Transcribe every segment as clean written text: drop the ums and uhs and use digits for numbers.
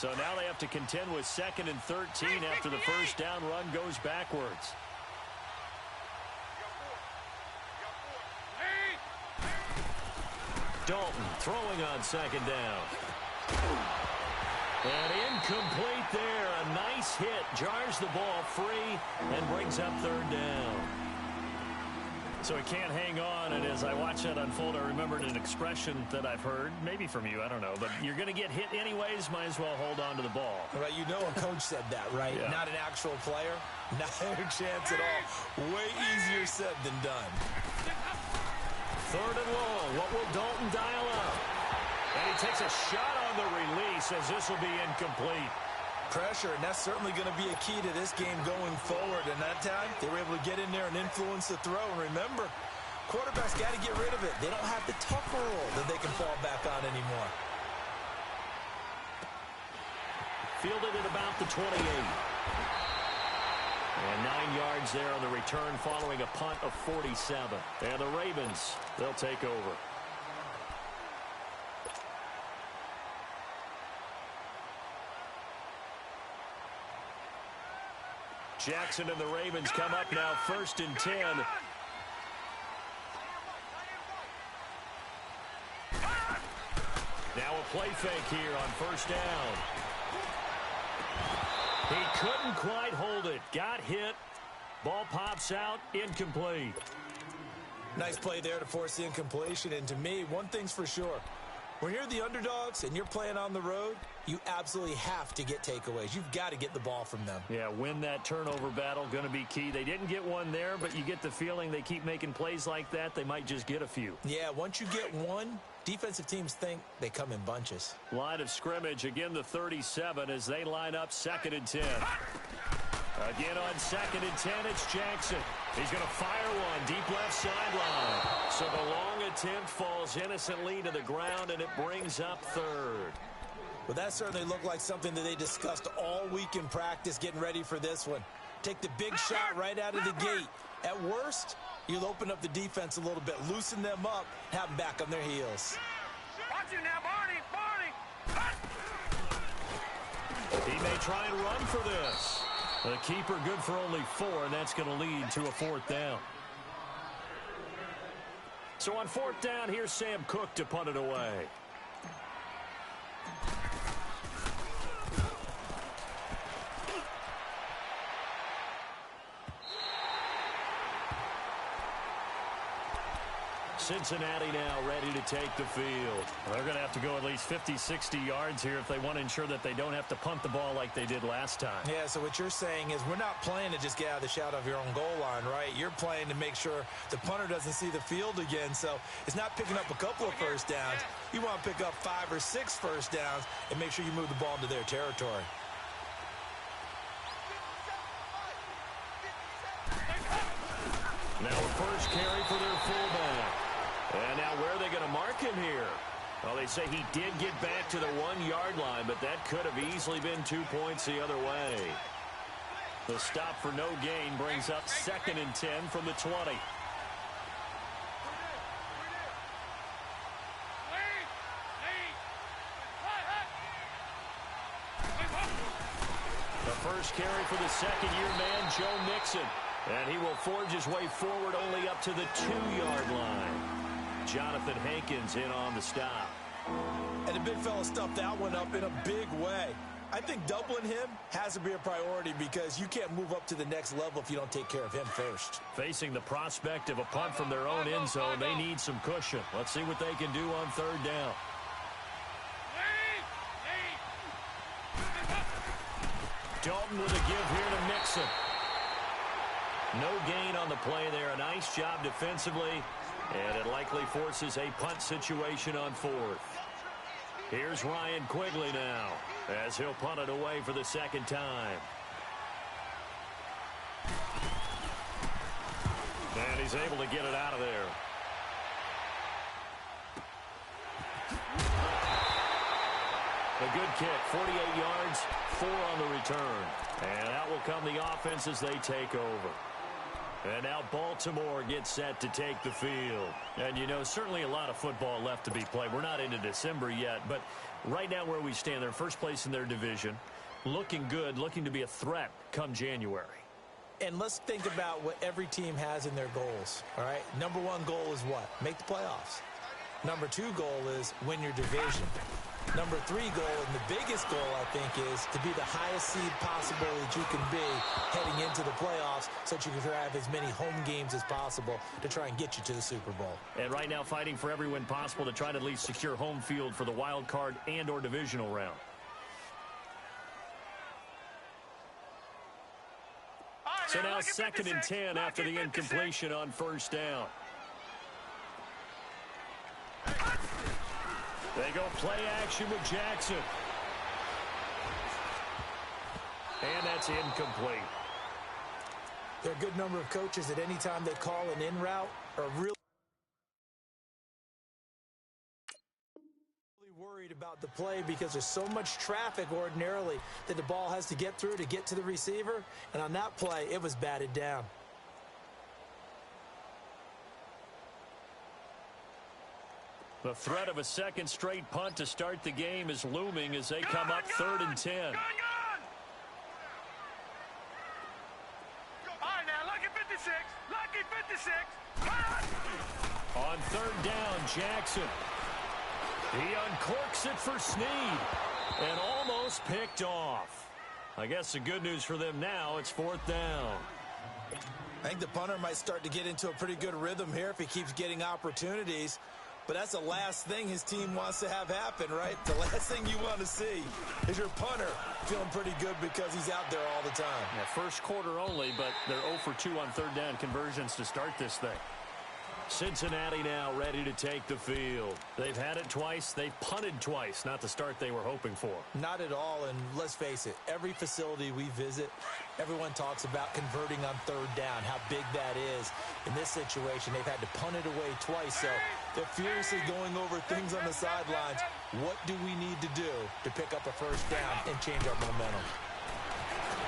So now they have to contend with 2nd and 13 after the first down run goes backwards. Dalton throwing on 2nd down. And incomplete there. A nice hit. Jars the ball free and brings up 3rd down. So he can't hang on, and as I watch that unfold, I remembered an expression that I've heard, maybe from you, I don't know, but you're going to get hit anyways, might as well hold on to the ball. Right, you know a coach said that, right? Yeah. Not an actual player. Not a chance at all. Way easier said than done. 3rd and long. What will Dalton dial up? And he takes a shot on the release as this will be incomplete. Pressure, and that's certainly going to be a key to this game going forward. And that time, they were able to get in there and influence the throw. And remember, quarterbacks got to get rid of it. They don't have the tougher role that they can fall back on anymore. Fielded at about the 28. And 9 yards there on the return following a punt of 47. And the Ravens, they'll take over. Jackson and the Ravens come up now 1st and 10. Now a play fake here on 1st down. He couldn't quite hold it. Got hit. Ball pops out. Incomplete. Nice play there to force the incompletion. And to me, one thing's for sure. When you're the underdogs and you're playing on the road, you absolutely have to get takeaways. You've got to get the ball from them. Yeah, win that turnover battle, going to be key. They didn't get one there, but you get the feeling they keep making plays like that, they might just get a few. Yeah, once you get one, defensive teams think they come in bunches. Line of scrimmage, again the 37 as they line up 2nd and 10. Again on 2nd and 10, it's Jackson. He's going to fire one deep left sideline. So the long attempt falls innocently to the ground, and it brings up 3rd. Well, that certainly looked like something that they discussed all week in practice getting ready for this one. Take the big shot right out of the gate. At worst, you'll open up the defense a little bit, loosen them up, have them back on their heels. Watch it now, Barney! He may try and run for this. The keeper good for only 4, and that's going to lead to a 4th down. So on 4th down, here's Sam Cook to punt it away. Cincinnati now ready to take the field. They're going to have to go at least 50, 60 yards here if they want to ensure that they don't have to punt the ball like they did last time. Yeah, so what you're saying is we're not playing to just get out of the shadow of your own goal line, right? You're playing to make sure the punter doesn't see the field again. So it's not picking up a couple of first downs. You want to pick up 5 or 6 first downs and make sure you move the ball into their territory. Now a first carry for their fullback. And now where are they going to mark him here? Well, they say he did get back to the 1-yard line, but that could have easily been 2 points the other way. The stop for no gain brings up 2nd and 10 from the 20. The first carry for the second-year man, Joe Mixon. And he will forge his way forward only up to the 2-yard line. Jonathan Hankins in on the stop. And the big fella stuffed that one up in a big way. I think doubling him has to be a priority because you can't move up to the next level if you don't take care of him first. Facing the prospect of a punt from their own end zone, they need some cushion. Let's see what they can do on 3rd down. Dalton with a give here to Mixon. No gain on the play there. A nice job defensively. And it likely forces a punt situation on 4th. Here's Ryan Quigley now as he'll punt it away for the 2nd time. And he's able to get it out of there. A good kick, 48 yards, 4 on the return. And out will come the offense as they take over. And now Baltimore gets set to take the field. And, you know, certainly a lot of football left to be played. We're not into December yet, but right now where we stand, they're first place in their division, looking good, looking to be a threat come January. And let's think about what every team has in their goals, all right? Number one goal is what? Make the playoffs. Number two goal is win your division. Number three goal, and the biggest goal, I think, is to be the highest seed possible that you can be heading into the playoffs so that you can have as many home games as possible to try and get you to the Super Bowl. And right now fighting for every win possible to try to at least secure home field for the wild card and or divisional round. So now 2nd and 10 after the incompletion on first down. They go play action with Jackson. And that's incomplete. There are a good number of coaches that any time they call an in route are really worried about the play because there's so much traffic ordinarily that the ball has to get through to get to the receiver. And on that play, it was batted down. The threat of a second straight punt to start the game is looming as they come up 3rd and 10. All right, now, lucky 56. Lucky 56. On 3rd down, Jackson. He uncorks it for Snead and almost picked off. I guess the good news for them now, it's 4th down. I think the punter might start to get into a pretty good rhythm here if he keeps getting opportunities. But that's the last thing his team wants to have happen, right? The last thing you want to see is your punter feeling pretty good because he's out there all the time. Yeah, first quarter only, but they're 0 for 2 on 3rd down conversions to start this thing. Cincinnati now ready to take the field. They've had it twice. They've punted twice. Not the start they were hoping for. Not at all, and let's face it, every facility we visit, everyone talks about converting on 3rd down, how big that is. In this situation, they've had to punt it away twice, so they're furiously going over things on the sidelines. What do we need to do to pick up a 1st down and change our momentum?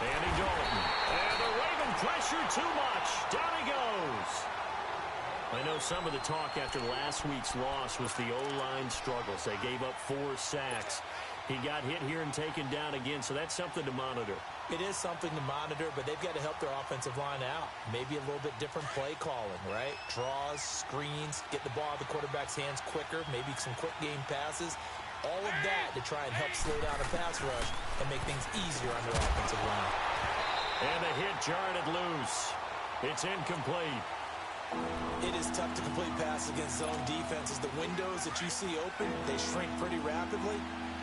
Andy Dalton. And the Raven pressure too much. Down he goes. I know some of the talk after last week's loss was the O-line struggles. They gave up 4 sacks. He got hit here and taken down again, so that's something to monitor. It is something to monitor, but they've got to help their offensive line out. Maybe a little bit different play calling, right? Draws, screens, get the ball out of the quarterback's hands quicker, maybe some quick game passes. All of that to try and help slow down a pass rush and make things easier on their offensive line. And the hit jarred it loose. It's incomplete. It is tough to complete passes against zone defenses. The windows that you see open, they shrink pretty rapidly.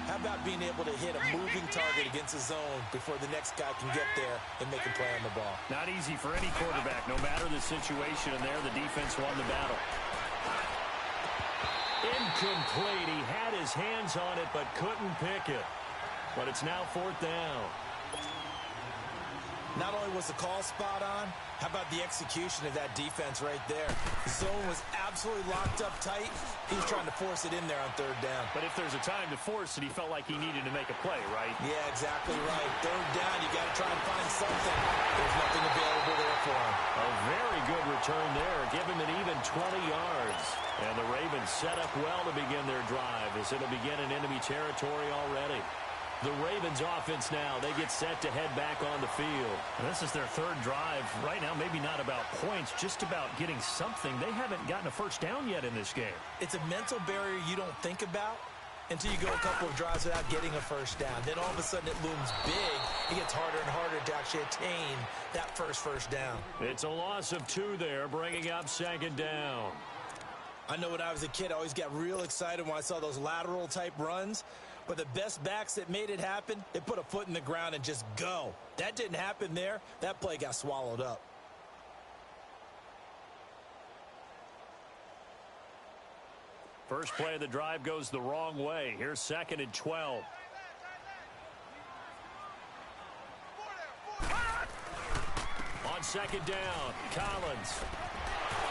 How about being able to hit a moving target against a zone before the next guy can get there and make a play on the ball? Not easy for any quarterback, no matter the situation, and there the defense won the battle. Incomplete. He had his hands on it but couldn't pick it. But it's now 4th down. Not only was the call spot on, how about the execution of that defense right there? The zone was absolutely locked up tight. He was trying to force it in there on 3rd down. But if there's a time to force it, he felt like he needed to make a play, right? Yeah, exactly right. 3rd down, you got to try and find something. There's nothing available there for him. A very good return there. Give him an even 20 yards. And the Ravens set up well to begin their drive as it'll begin in enemy territory already. The Ravens offense now, they get set to head back on the field. And this is their 3rd drive. Right now, maybe not about points, just about getting something. They haven't gotten a 1st down yet in this game. It's a mental barrier you don't think about until you go a couple of drives without getting a 1st down. Then all of a sudden it looms big. It gets harder and harder to actually attain that first down. It's a loss of 2 there, bringing up 2nd down. I know when I was a kid, I always got real excited when I saw those lateral type runs. But the best backs that made it happen, they put a foot in the ground and just go. That didn't happen there. That play got swallowed up. First play of the drive goes the wrong way. Here's 2nd and 12. On 2nd down, Collins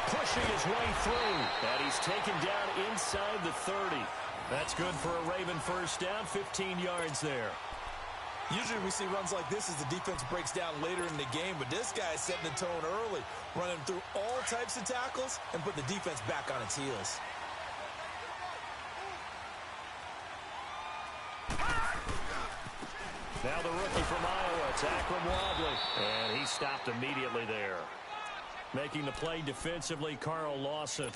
pushing his way through. And he's taken down inside the 30. That's good for a Raven 1st down, 15 yards there. Usually we see runs like this as the defense breaks down later in the game, but this guy is setting the tone early, running through all types of tackles and put the defense back on its heels. Now the rookie from Iowa, it's Akram Wadley, and he stopped immediately there. Making the play defensively, Carl Lawson.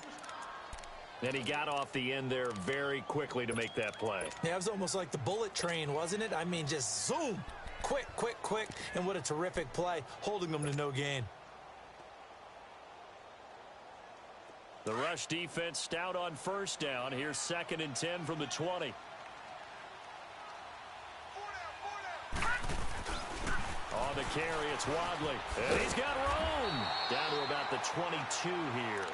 And he got off the end there very quickly to make that play. Yeah, it was almost like the bullet train, wasn't it? I mean, just zoom. Quick, quick, quick. And what a terrific play, holding them to no gain. The rush defense stout on first down. Here's 2nd and 10 from the 20. On the carry, it's Wadley. And he's got room. Down to about the 22 here.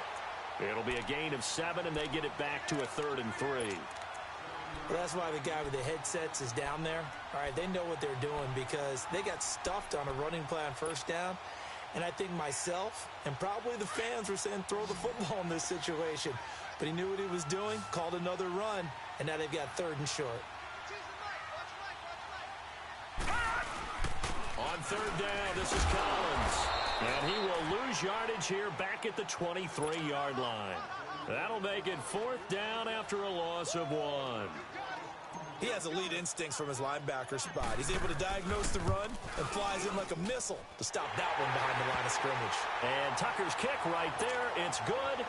It'll be a gain of 7, and they get it back to a 3rd and 3. Well, that's why the guy with the headsets is down there. All right, they know what they're doing because they got stuffed on a running play on first down. And I think myself and probably the fans were saying throw the football in this situation. But he knew what he was doing, called another run, and now they've got 3rd and short. On 3rd down, this is Collins. And he will lose yardage here back at the 23-yard line. That'll make it 4th down after a loss of 1. He has elite instincts from his linebacker spot. He's able to diagnose the run and flies in like a missile to stop that one behind the line of scrimmage. And Tucker's kick right there. It's good.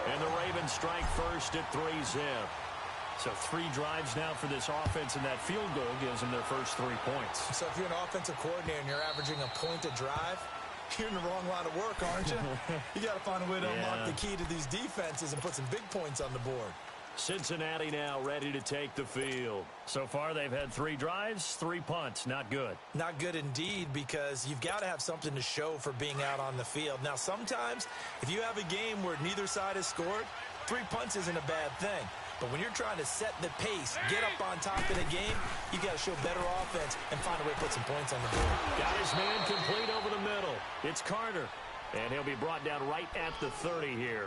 And the Ravens strike first at 3-zip. So 3 drives now for this offense, and that field goal gives them their first 3 points. So if you're an offensive coordinator and you're averaging a point a drive, you're in the wrong line of work, aren't you? You got to find a way to unlock the key to these defenses and put some big points on the board. Cincinnati now ready to take the field. So far, they've had 3 drives, 3 punts. Not good. Not good indeed, because you've got to have something to show for being out on the field. Now, sometimes, if you have a game where neither side has scored, 3 punts isn't a bad thing. But when you're trying to set the pace, get up on top of the game, you got to show better offense and find a way to put some points on the board. Got his man complete over the middle. It's Carter. And he'll be brought down right at the 30 here.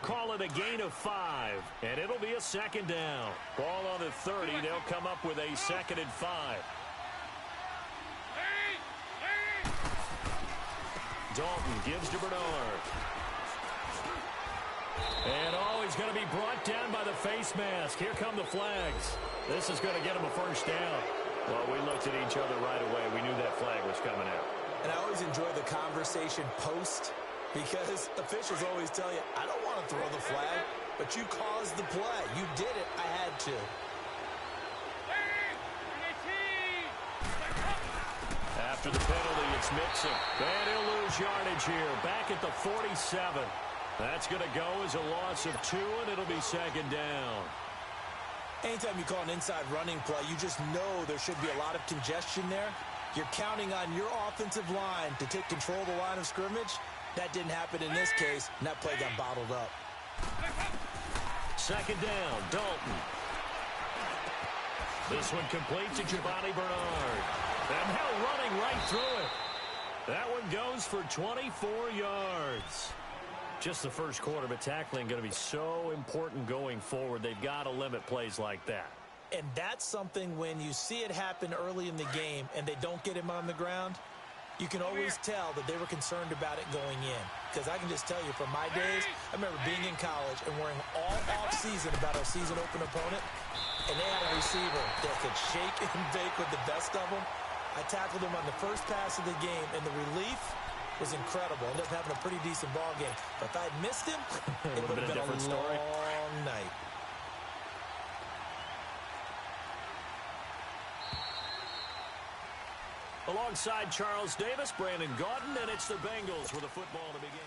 Call it a gain of 5, and it'll be a 2nd down. Ball on the 30. They'll come up with a 2nd and 5. Dalton gives to Bernard. And he's going to be brought down by the face mask. Here come the flags. This is going to get him a 1st down. Well, we looked at each other right away. We knew that flag was coming out. And I always enjoy the conversation post, because officials always tell you, I don't want to throw the flag, but you caused the play. You did it. I had to. After the penalty, it's Mixon. And he'll lose yardage here. Back at the 47. That's going to go as a loss of 2, and it'll be 2nd down. Anytime you call an inside running play, you just know there should be a lot of congestion there. You're counting on your offensive line to take control of the line of scrimmage. That didn't happen in this case, and that play got bottled up. 2nd down, Dalton. This one complete to Giovanni Bernard. And now running right through it. That one goes for 24 yards. Just the first quarter, but tackling going to be so important going forward. They've got to limit plays like that. And that's something when you see it happen early in the game and they don't get him on the ground, you can always tell that they were concerned about it going in. Because I can just tell you from my days, I remember being in college and worrying all off-season about our season open opponent, and they had a receiver that could shake and bake with the best of them. I tackled him on the first pass of the game, and the relief was incredible. Ended up having a pretty decent ball game. But if I had missed him, it would have been a different story. long night. Alongside Charles Davis, Brandon Gaudin, and it's the Bengals with a football to begin.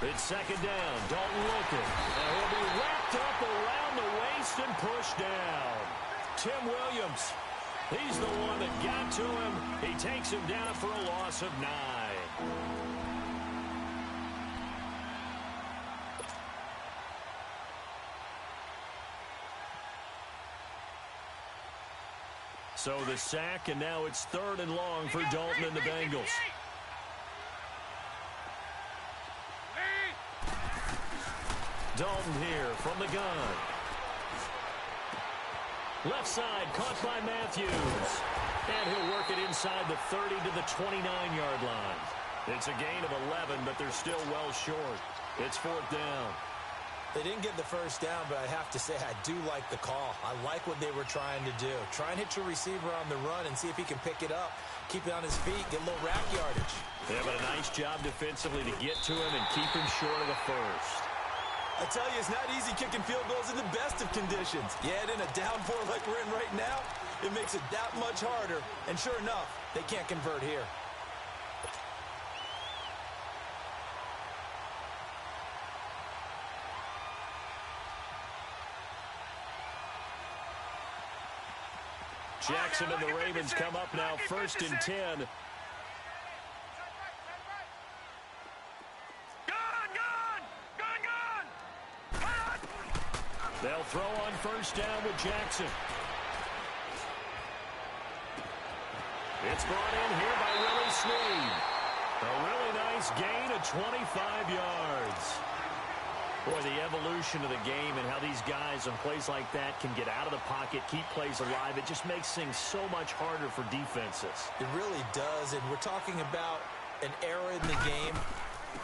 It's 2nd down. Dalton looking. And he'll be wrapped up around the waist and pushed down. Tim Williams, he's the one that got to him. He takes him down for a loss of 9. So the sack, and now it's 3rd and long for Dalton and the Bengals. Dalton here from the gun. Left side, caught by Matthews. And he'll work it inside the 30 to the 29-yard line. It's a gain of 11, but they're still well short. It's 4th down. They didn't get the first down, but I have to say I do like the call. I like what they were trying to do. Try and hit your receiver on the run and see if he can pick it up. Keep it on his feet, get a little rack yardage. Yeah, but a nice job defensively to get to him and keep him short of the first. I tell you, it's not easy kicking field goals in the best of conditions. Yet in a downpour like we're in right now, it makes it that much harder. And sure enough, they can't convert here. Jackson and the Ravens come up now 1st and 10. They'll throw on 1st down with Jackson. It's brought in here by Willie Snead. A really nice gain of 25 yards. Boy, the evolution of the game and how these guys on plays like that can get out of the pocket, keep plays alive, it just makes things so much harder for defenses. It really does, and we're talking about an era in the game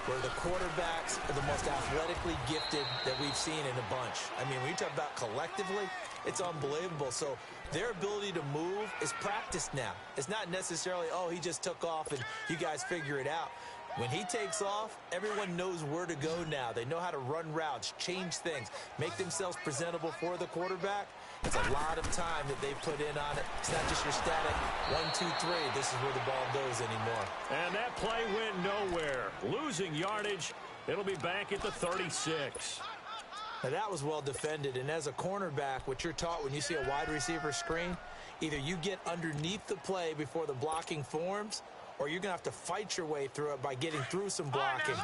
where the quarterbacks are the most athletically gifted that we've seen in a bunch. I mean, when you talk about collectively, it's unbelievable. So their ability to move is practiced now. It's not necessarily, oh, he just took off and you guys figure it out. When he takes off, everyone knows where to go now. They know how to run routes, change things, make themselves presentable for the quarterback. It's a lot of time that they put in on it. It's not just your static 1, 2, 3. This is where the ball goes anymore. And that play went nowhere. Losing yardage. It'll be back at the 36. Now, that was well defended. And as a cornerback, what you're taught when you see a wide receiver screen, either you get underneath the play before the blocking forms, or you're going to have to fight your way through it by getting through some blocking.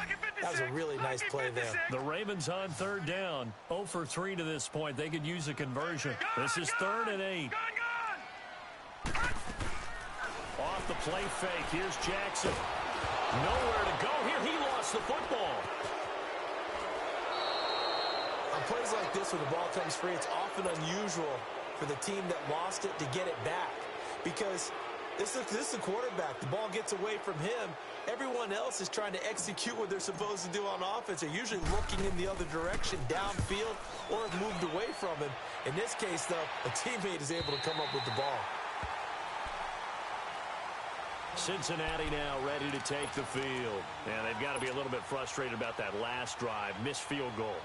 That was a really nice play there. The Ravens on 3rd down. 0 for 3 to this point. They could use a conversion. This is 3rd and 8. Off the play fake. Here's Jackson. Nowhere to go here. He lost the football. On plays like this where the ball comes free, it's often unusual for the team that lost it to get it back. Because this is the quarterback. The ball gets away from him. Everyone else is trying to execute what they're supposed to do on offense. They're usually looking in the other direction, downfield, or have moved away from him. In this case, though, a teammate is able to come up with the ball. Cincinnati now ready to take the field. And they've got to be a little bit frustrated about that last drive. Missed field goal.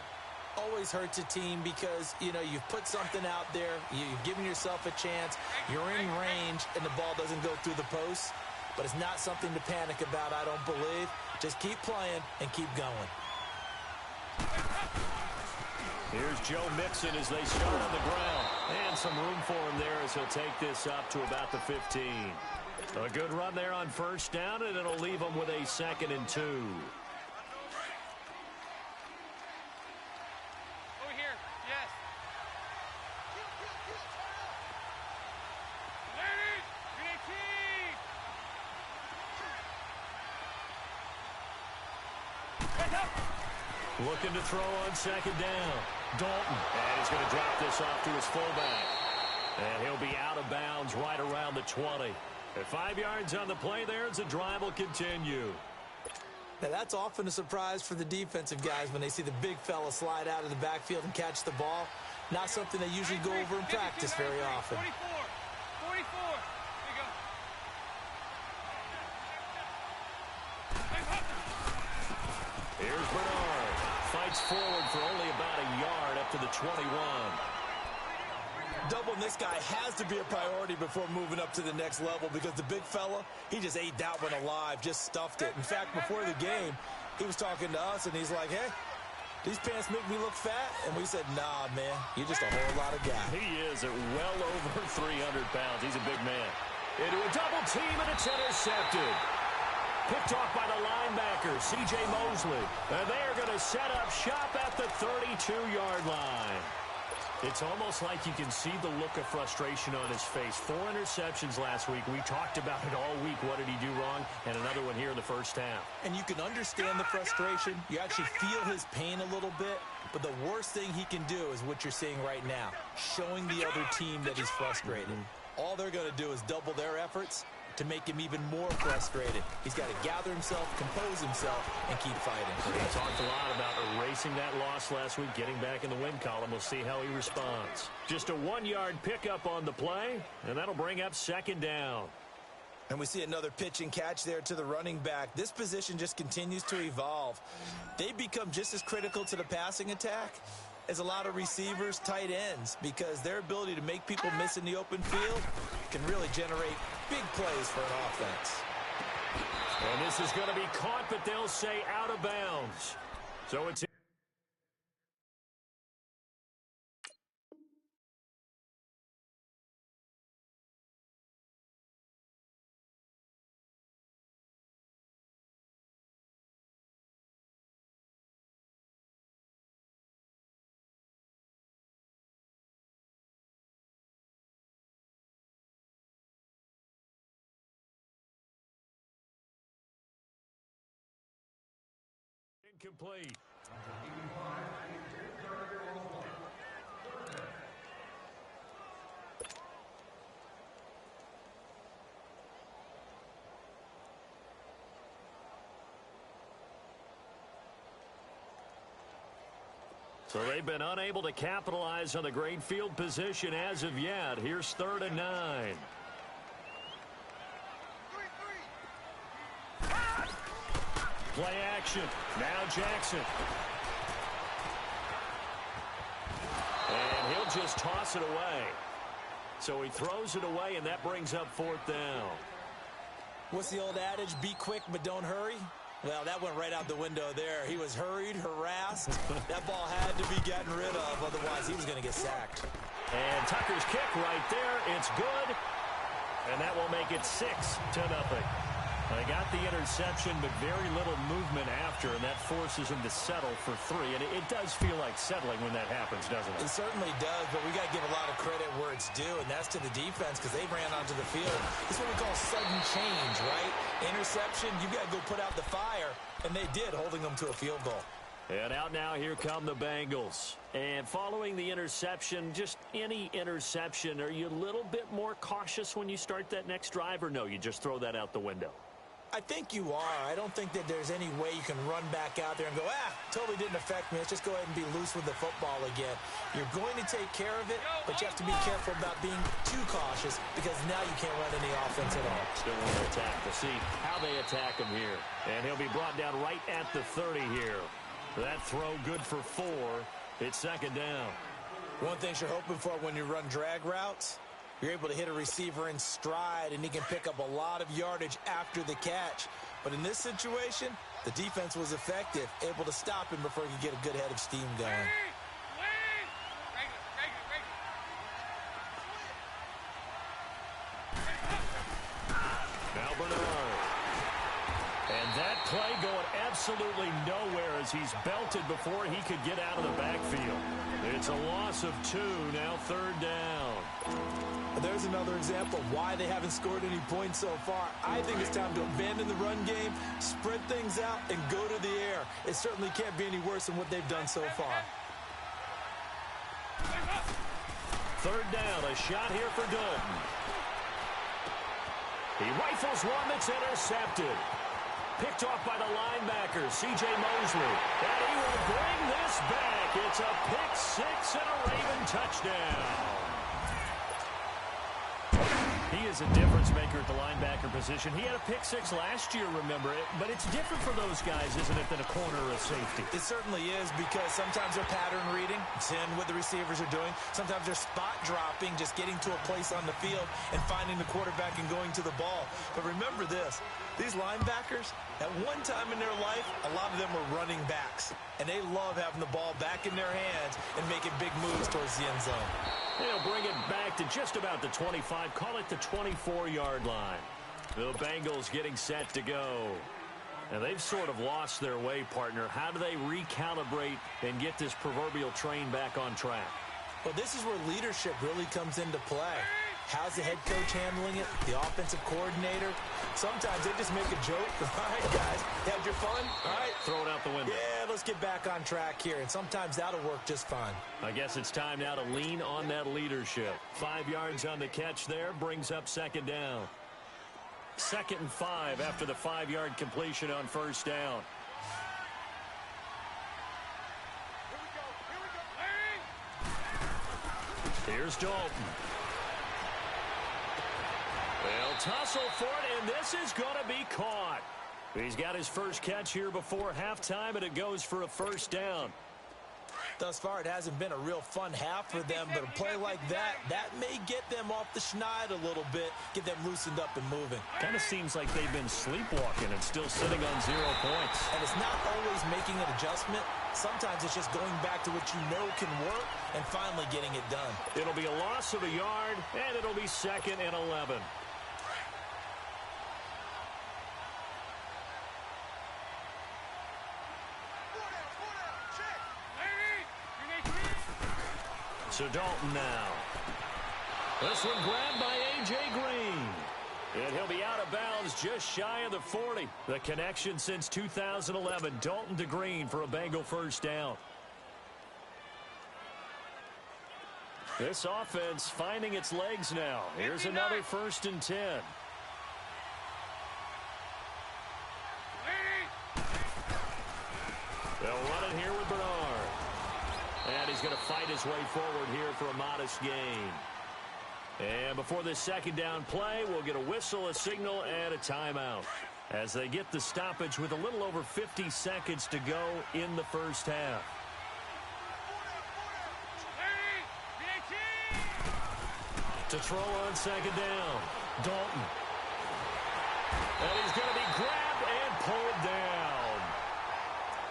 Always hurts a team because, you know, you've put something out there, you've given yourself a chance, you're in range, and the ball doesn't go through the posts. But it's not something to panic about, I don't believe. Just keep playing and keep going. Here's Joe Mixon as they start on the ground. And some room for him there as he'll take this up to about the 15. A good run there on 1st down, and it'll leave him with a 2nd and 2. Looking to throw on 2nd down. Dalton. And he's going to drop this off to his fullback. And he'll be out of bounds right around the 20. At 5 yards on the play there as the drive will continue. Now, that's often a surprise for the defensive guys when they see the big fella slide out of the backfield and catch the ball. Not something they usually go over in practice very often. 44. There you go. Here's Bernard. Fights forward for only about a yard up to the 21. Doubling this guy has to be a priority before moving up to the next level because the big fella, he just ate that one alive, just stuffed it. In fact, before the game, he was talking to us, and he's like, hey, these pants make me look fat? And we said, nah, man, you're just a whole lot of guy. He is at well over 300 pounds. He's a big man. Into a double team, and it's intercepted. Picked off by the linebacker, C.J. Mosley. And they are going to set up shop at the 32-yard line. It's almost like you can see the look of frustration on his face. 4 interceptions last week. We talked about it all week. What did he do wrong? And another one here in the first half. And you can understand the frustration. You actually feel his pain a little bit. But the worst thing he can do is what you're seeing right now, showing the other team that he's frustrated. All they're going to do is double their efforts to make him even more frustrated. He's got to gather himself, compose himself, and keep fighting. We talked a lot about erasing that loss last week, getting back in the win column. We'll see how he responds. Just a 1-yard pickup on the play, and that'll bring up 2nd down. And we see another pitch and catch there to the running back. This position just continues to evolve. They become just as critical to the passing attack as a lot of receivers, tight ends, because their ability to make people miss in the open field can really generate big plays for an offense. And this is going to be caught, but they'll say out of bounds. So it's... Incomplete. So they've been unable to capitalize on the great field position as of yet. Here's 3rd and 9. Play action. Now Jackson. And he'll just toss it away. So he throws it away, and that brings up 4th down. What's the old adage? Be quick, but don't hurry. Well, that went right out the window there. He was hurried, harassed. That ball had to be gotten rid of, otherwise he was going to get sacked. And Tucker's kick right there. It's good. And that will make it 6-0. They got the interception, but very little movement after, and that forces him to settle for 3. And it does feel like settling when that happens, doesn't it? It certainly does, but we got to give a lot of credit where it's due, and that's to the defense because they ran onto the field. It's what we call sudden change, right? Interception, you got to go put out the fire, and they did, holding them to a field goal. And out now, here come the Bengals. And following the interception, just any interception, are you a little bit more cautious when you start that next drive, or no, you just throw that out the window? I think you are. I don't think that there's any way you can run back out there and go, totally didn't affect me. Let's just go ahead and be loose with the football again. You're going to take care of it, but you have to be careful about being too cautious because now you can't run any offense at all. Still want to attack. We'll see how they attack him here. And he'll be brought down right at the 30 here. That throw good for 4. It's 2nd down. One thing you're hoping for when you run drag routes, you're able to hit a receiver in stride, and he can pick up a lot of yardage after the catch. But in this situation, the defense was effective, able to stop him before he could get a good head of steam going. Now Bernard. And that play going absolutely nowhere as he's belted before he could get out of the backfield. It's a loss of 2, now 3rd down. There's another example of why they haven't scored any points so far. I think it's time to abandon the run game, spread things out, and go to the air. It certainly can't be any worse than what they've done so far. 3rd down, a shot here for Dalton. He rifles one that's intercepted. Picked off by the linebacker, C.J. Mosley. And he will bring this back. It's a pick 6 and a Raven touchdown. He is a difference maker at the linebacker position. He had a pick 6 last year, remember it. But it's different for those guys, isn't it, than a corner or a safety? It certainly is because sometimes they're pattern reading, seeing what the receivers are doing. Sometimes they're spot dropping, just getting to a place on the field and finding the quarterback and going to the ball. But remember this, these linebackers, at one time in their life, a lot of them were running backs. And they love having the ball back in their hands and making big moves towards the end zone. They'll bring it back to just about the 25. Call it the 24-yard line. The Bengals getting set to go. And they've sort of lost their way, partner. How do they recalibrate and get this proverbial train back on track? Well, this is where leadership really comes into play. How's the head coach handling it? The offensive coordinator? Sometimes they just make a joke. All right, guys, you had your fun? All right. Throw it out the window. Yeah, let's get back on track here, and sometimes that'll work just fine. I guess it's time now to lean on that leadership. 5 yards on the catch there, brings up second down. 2nd and 5 after the 5-yard completion on first down. Here's Dalton. They'll tussle for it, and this is going to be caught. He's got his first catch here before halftime, and it goes for a first down. Thus far, it hasn't been a real fun half for them, but a play like that may get them off the schneid a little bit, get them loosened up and moving. Kind of seems like they've been sleepwalking and still sitting on 0 points. And it's not always making an adjustment. Sometimes it's just going back to what you know can work and finally getting it done. It'll be a loss of a yard, and it'll be 2nd and 11. So Dalton now. This one grabbed by A.J. Green. And he'll be out of bounds just shy of the 40. The connection since 2011. Dalton to Green for a Bengal first down. This offense finding its legs now. Here's another 1st and 10. They'll run it here with Bernard. And he's going to fight his way forward here for a modest gain. And before this 2nd down play, we'll get a whistle, a signal, and a timeout as they get the stoppage with a little over 50 seconds to go in the first half. To throw on 2nd down, Dalton. And he's going to be grabbed and pulled down.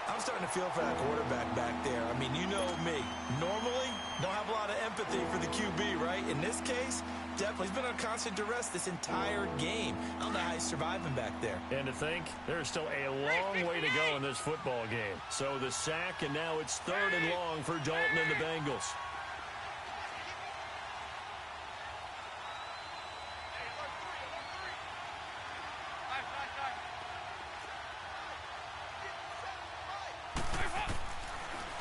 I'm starting to feel for that quarterback back there. I mean, you know me. Normally, don't have a lot of empathy for the QB, right? In this case, definitely. He's been on constant duress this entire game. I don't know how he's surviving back there. And to think, there's still a long way to go in this football game. So the sack, and now it's 3rd and long for Dalton and the Bengals.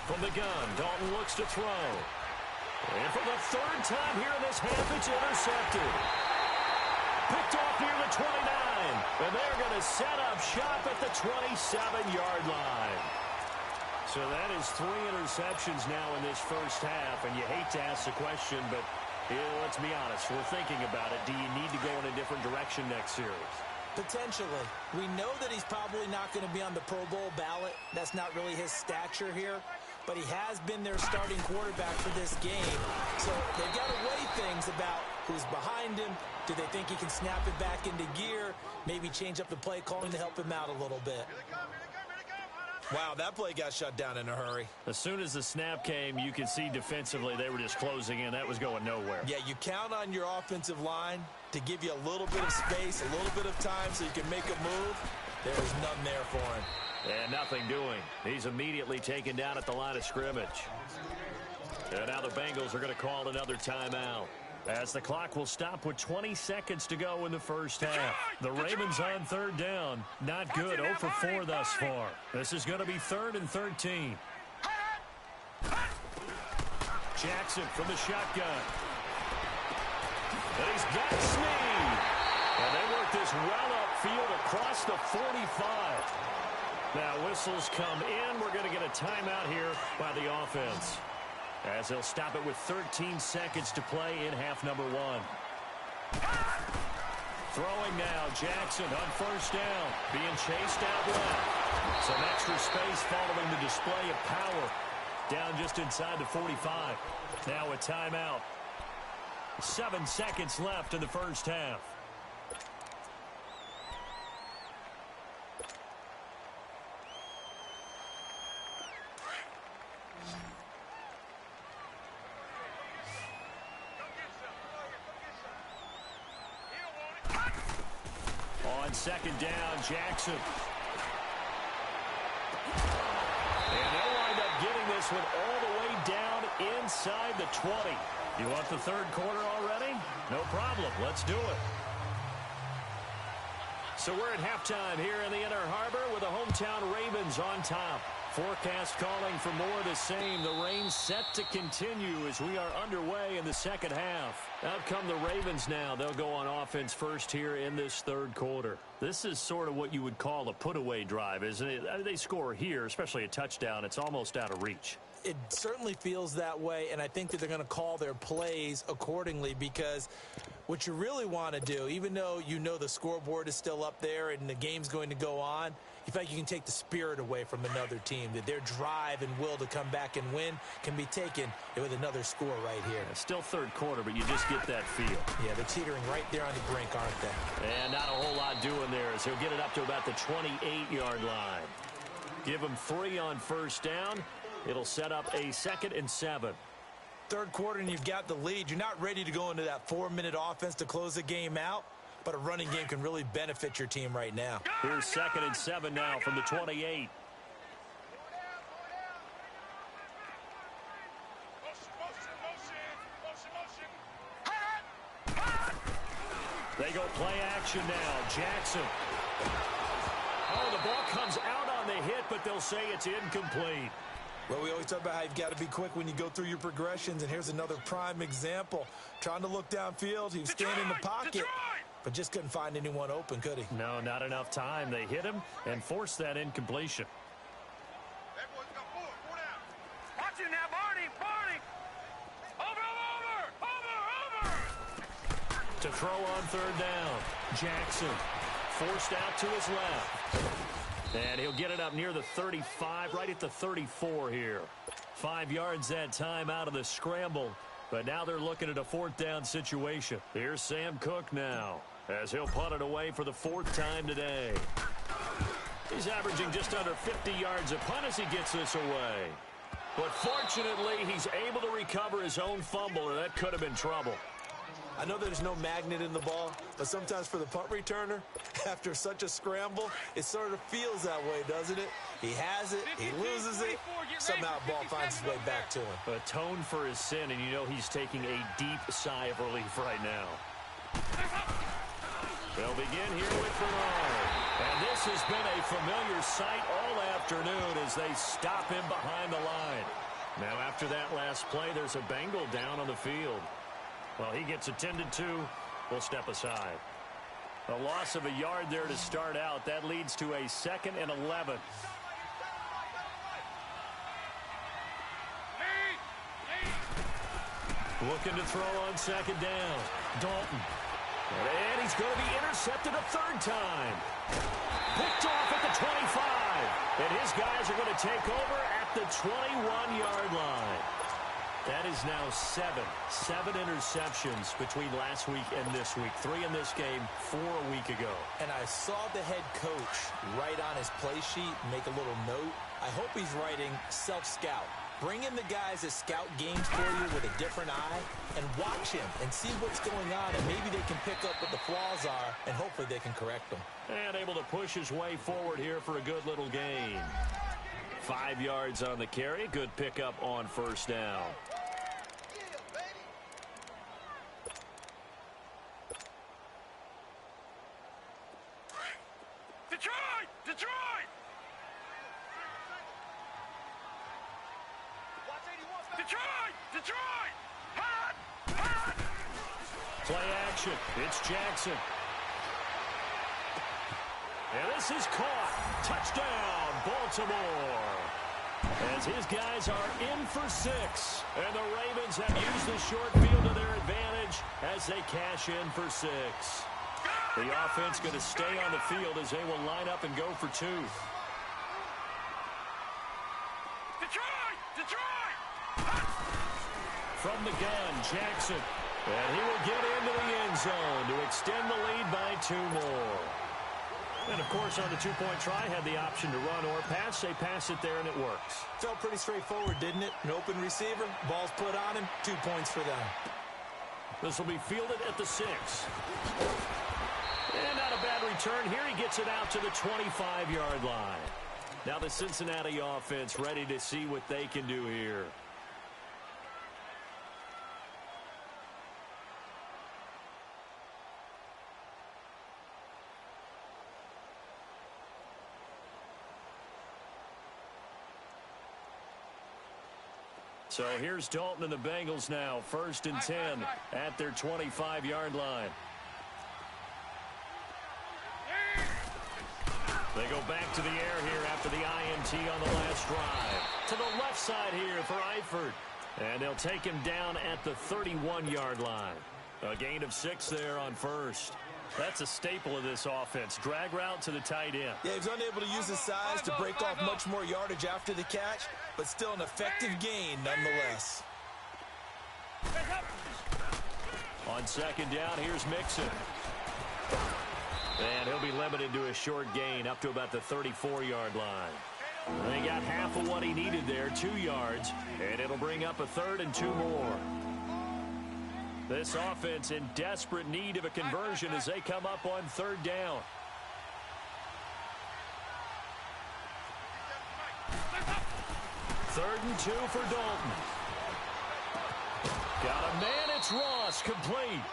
From the gun, Dalton looks to throw. And for the 3rd time here in this half, it's intercepted. Picked off near the 29. And they're going to set up shop at the 27-yard line. So that is 3 interceptions now in this first half. And you hate to ask the question, but let's be honest. We're thinking about it. Do you need to go in a different direction next series? Potentially. We know that he's probably not going to be on the Pro Bowl ballot. That's not really his stature here. But he has been their starting quarterback for this game. So they've got to weigh things about who's behind him. Do they think he can snap it back into gear? Maybe change up the play calling to help him out a little bit. Wow, that play got shut down in a hurry. As soon as the snap came, you could see defensively they were just closing in. That was going nowhere. Yeah, you count on your offensive line to give you a little bit of space, a little bit of time so you can make a move. There was none there for him. And nothing doing. He's immediately taken down at the line of scrimmage. And now the Bengals are going to call another timeout, as the clock will stop with 20 seconds to go in the first half. The Ravens on 3rd down. Not good. 0 for 4 thus far. This is going to be 3rd and 13. Jackson from the shotgun. And he's got Snead. And they work this well upfield across the 45. Now whistles come in. We're going to get a timeout here by the offense, as they'll stop it with 13 seconds to play in half number 1. Throwing now, Jackson on 1st down, being chased out left. Some extra space following the display of power. Down just inside the 45. Now a timeout. 7 seconds left in the first half. On 2nd down, Jackson. And they'll wind up getting this one all the way down inside the 20. You want the third quarter already? No problem. Let's do it. So we're at halftime here in the Inner Harbor with the hometown Ravens on top. Forecast calling for more of the same. The rain set to continue as we are underway in the second half. Out come the Ravens now. They'll go on offense first here in this third quarter. This is sort of what you would call a put-away drive, isn't it? They score here, especially a touchdown. It's almost out of reach. It certainly feels that way, and I think that they're going to call their plays accordingly because what you really want to do, even though you know the scoreboard is still up there and the game's going to go on, you feel like you can take the spirit away from another team, that their drive and will to come back and win can be taken with another score right here. It's still third quarter, but you just get that feel. Yeah, they're teetering right there on the brink, aren't they? And not a whole lot doing there as he'll get it up to about the 28-yard line. Give him 3 on first down. It'll set up a 2nd and 7. Third quarter and you've got the lead. You're not ready to go into that 4-minute offense to close the game out, but a running game can really benefit your team right now. Here's 2nd and 7 now from the 28. They go play action now. Jackson. Oh, the ball comes out on the hit, but they'll say it's incomplete. Well, we always talk about how you've got to be quick when you go through your progressions, and here's another prime example. Trying to look downfield, he was standing in the pocket, but just couldn't find anyone open, could he? No, not enough time. They hit him and forced that incompletion. Watch it now, Barney! Over! To throw on third down. Jackson forced out to his left. And he'll get it up near the 35, right at the 34 here. 5 yards that time out of the scramble. But now they're looking at a 4th down situation. Here's Sam Cook now as he'll punt it away for the 4th time today. He's averaging just under 50 yards a punt as he gets this away. But fortunately, he's able to recover his own fumble, or that could have been trouble. I know there's no magnet in the ball, but sometimes for the punt returner, after such a scramble, it sort of feels that way, doesn't it? He has it, he loses it, somehow the ball finds its way back to him. Atone for his sin, and you know he's taking a deep sigh of relief right now. They'll begin here with Bernard. And this has been a familiar sight all afternoon as they stop him behind the line. Now after that last play, there's a Bengal down on the field. Well, he gets attended to. We'll step aside. A loss of a yard there to start out. That leads to a 2nd and 11. Looking to throw on 2nd down. Dalton. And he's going to be intercepted a 3rd time. Picked off at the 25. And his guys are going to take over at the 21-yard line. That is now 7 interceptions between last week and this week. 3 in this game, 4 a week ago. And I saw the head coach write on his play sheet, make a little note. I hope he's writing self-scout. Bring in the guys that scout games for you with a different eye and watch him and see what's going on, and maybe they can pick up what the flaws are, and hopefully they can correct them. And able to push his way forward here for a good little gain. 5 yards on the carry. Good pickup on first down. Detroit! Hot! Play action. It's Jackson. And this is caught. Touchdown, Baltimore. As his guys are in for 6. And the Ravens have used the short field to their advantage as they cash in for 6. The offense going to stay on the field as they will line up and go for 2. Detroit! From the gun, Jackson. And he will get into the end zone to extend the lead by 2 more. And, of course, on the 2-point try, had the option to run or pass. They pass it there, and it works. Felt pretty straightforward, didn't it? An open receiver, ball's put on him, 2 points for them. This will be fielded at the 6. And not a bad return here. He gets it out to the 25-yard line. Now the Cincinnati offense ready to see what they can do here. So here's Dalton and the Bengals now. 1st and 10 at their 25-yard line. They go back to the air here after the INT on the last drive. To the left side here for Eifert. And they'll take him down at the 31-yard line. A gain of 6 there on 1st. That's a staple of this offense. Drag route to the tight end. Yeah, he's unable to use his size to break off much more yardage after the catch, but still an effective gain nonetheless. On 2nd down, here's Mixon. And he'll be limited to a short gain up to about the 34-yard line. They got half of what he needed there, 2 yards, and it'll bring up a 3rd and 2 more. This offense in desperate need of a conversion as they come up on 3rd down. Third and 2 for Dalton. Got a man, it's Ross, complete.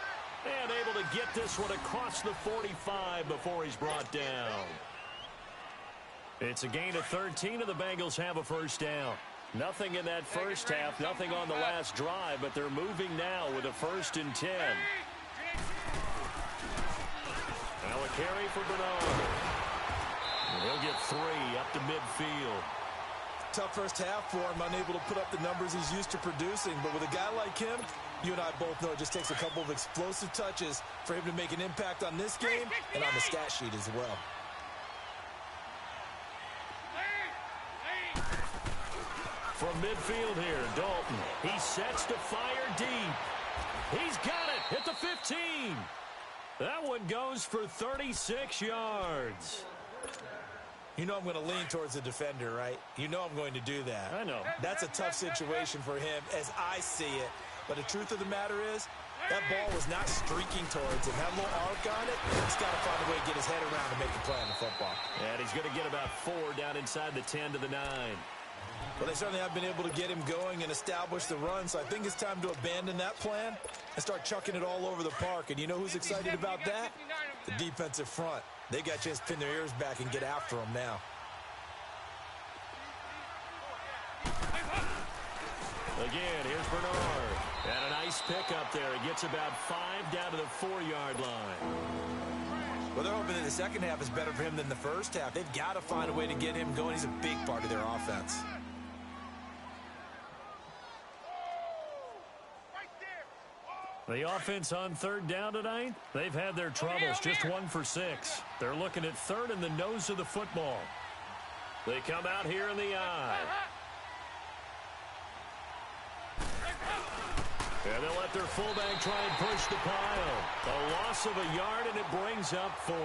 And able to get this one across the 45 before he's brought down. It's a gain of 13, and the Bengals have a 1st down. Nothing in that first half, nothing on the last drive, but they're moving now with a 1st and 10. Now a carry for Bernard. And he'll get 3 up to midfield. Tough first half for him, unable to put up the numbers he's used to producing. But with a guy like him, you and I both know it just takes a couple of explosive touches for him to make an impact on this game and on the stat sheet as well. From midfield here, Dalton. He sets to fire deep. He's got it at the 15. That one goes for 36 yards. You know I'm going to lean towards the defender, right? You know I'm going to do that. I know. That's a tough situation for him as I see it. But the truth of the matter is, that ball was not streaking towards him. Had a little arc on it. He's got to find a way to get his head around to make a play on the football. And he's going to get about 4 down inside the 10 to the 9. Well, they certainly have been able to get him going and establish the run, so I think it's time to abandon that plan and start chucking it all over the park. And you know who's excited about that? The defensive front. They got a chance to pin their ears back and get after him now. Again, here's Bernard. And a nice pickup there. He gets about 5 down to the 4-yard line. Well, they're hoping that the second half is better for him than the first half. They've got to find a way to get him going. He's a big part of their offense. The offense on 3rd down tonight, they've had their troubles, just 1 for 6. They're looking at 3rd in the nose of the football. They come out here in the eye. And they'll let their fullback try and push the pile. A loss of a yard, and it brings up 4th.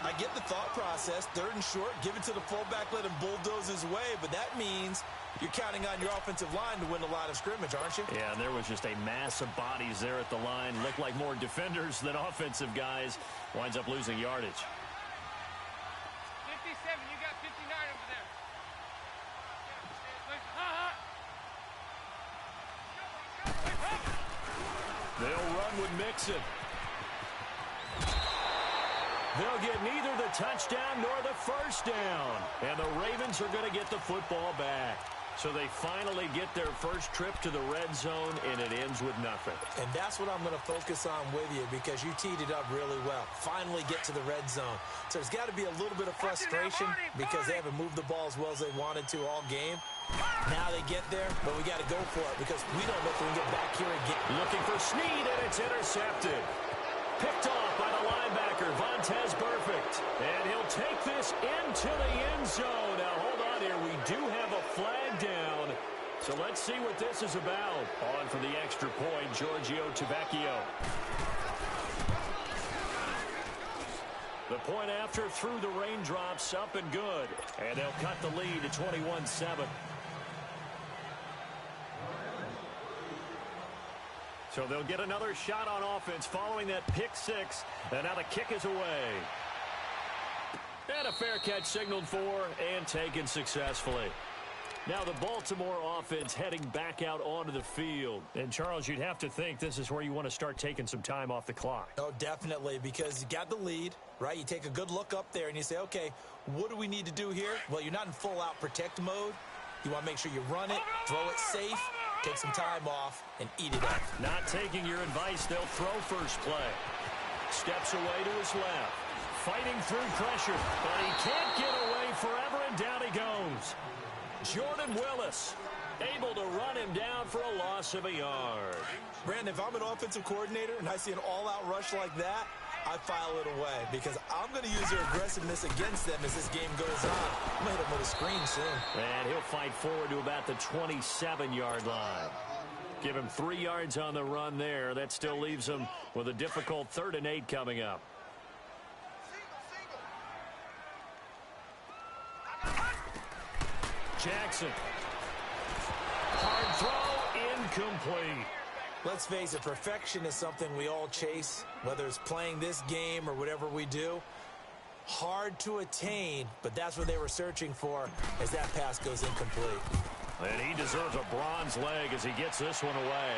I get the thought process. 3rd and short, give it to the fullback, let him bulldoze his way, but that means you're counting on your offensive line to win the line of scrimmage, aren't you? Yeah, and there was just a mass of bodies there at the line. Looked like more defenders than offensive guys. Winds up losing yardage. 57, you got 59 over there. They'll run with Mixon. They'll get neither the touchdown nor the 1st down. And the Ravens are going to get the football back. So they finally get their first trip to the red zone, and it ends with nothing. And that's what I'm going to focus on with you because you teed it up really well. Finally get to the red zone. So there's got to be a little bit of frustration because they haven't moved the ball as well as they wanted to all game. Now they get there, but we got to go for it because we don't know if we can get back here again. Looking for Snead, and it's intercepted. Picked off by the linebacker, Vontaze Burfict. And he'll take this into the end zone. Now, hold on here. We do have a flag down. So let's see what this is about. On for the extra point, Giorgio Tavecchio. The point after through the raindrops, up and good. And they'll cut the lead to 21-7. So they'll get another shot on offense following that pick 6. And now the kick is away. And a fair catch signaled for and taken successfully. Now the Baltimore offense heading back out onto the field. And, Charles, you'd have to think this is where you want to start taking some time off the clock. Oh, definitely, because you got the lead, right? You take a good look up there and you say, okay, what do we need to do here? Well, you're not in full-out protect mode. You want to make sure you run it, throw it safe, take some time off, and eat it up. Not taking your advice, they'll throw first play. Steps away to his left. Fighting through pressure, but he can't get away forever, and down he goes. Jordan Willis able to run him down for a loss of a yard. Brandon, if I'm an offensive coordinator and I see an all-out rush like that, I file it away because I'm going to use their aggressiveness against them as this game goes on. I'm going to hit them with a screen soon. And he'll fight forward to about the 27-yard line. Give him 3 yards on the run there. That still leaves him with a difficult 3rd and 8 coming up. Jackson. Hard throw, incomplete. Let's face it, perfection is something we all chase, whether it's playing this game or whatever we do. Hard to attain, but that's what they were searching for as that pass goes incomplete. And he deserves a bronze leg as he gets this one away.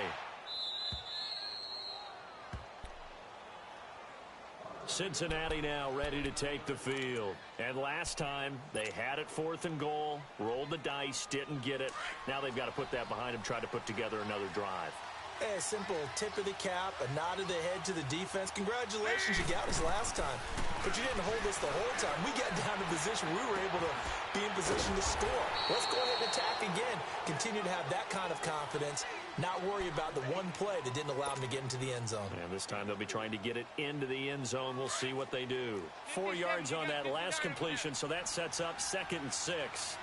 Cincinnati now ready to take the field. And last time, they had it 4th and goal, rolled the dice, didn't get it. Now they've got to put that behind them, try to put together another drive. Hey, a simple tip of the cap, a nod of the head to the defense. Congratulations, you got us last time. But you didn't hold us the whole time. We got down to position we were able to be in position to score. Let's go ahead and attack again. Continue to have that kind of confidence. Not worry about the one play that didn't allow them to get into the end zone. And this time they'll be trying to get it into the end zone. We'll see what they do. 4 yards on that last completion, so that sets up 2nd and 6.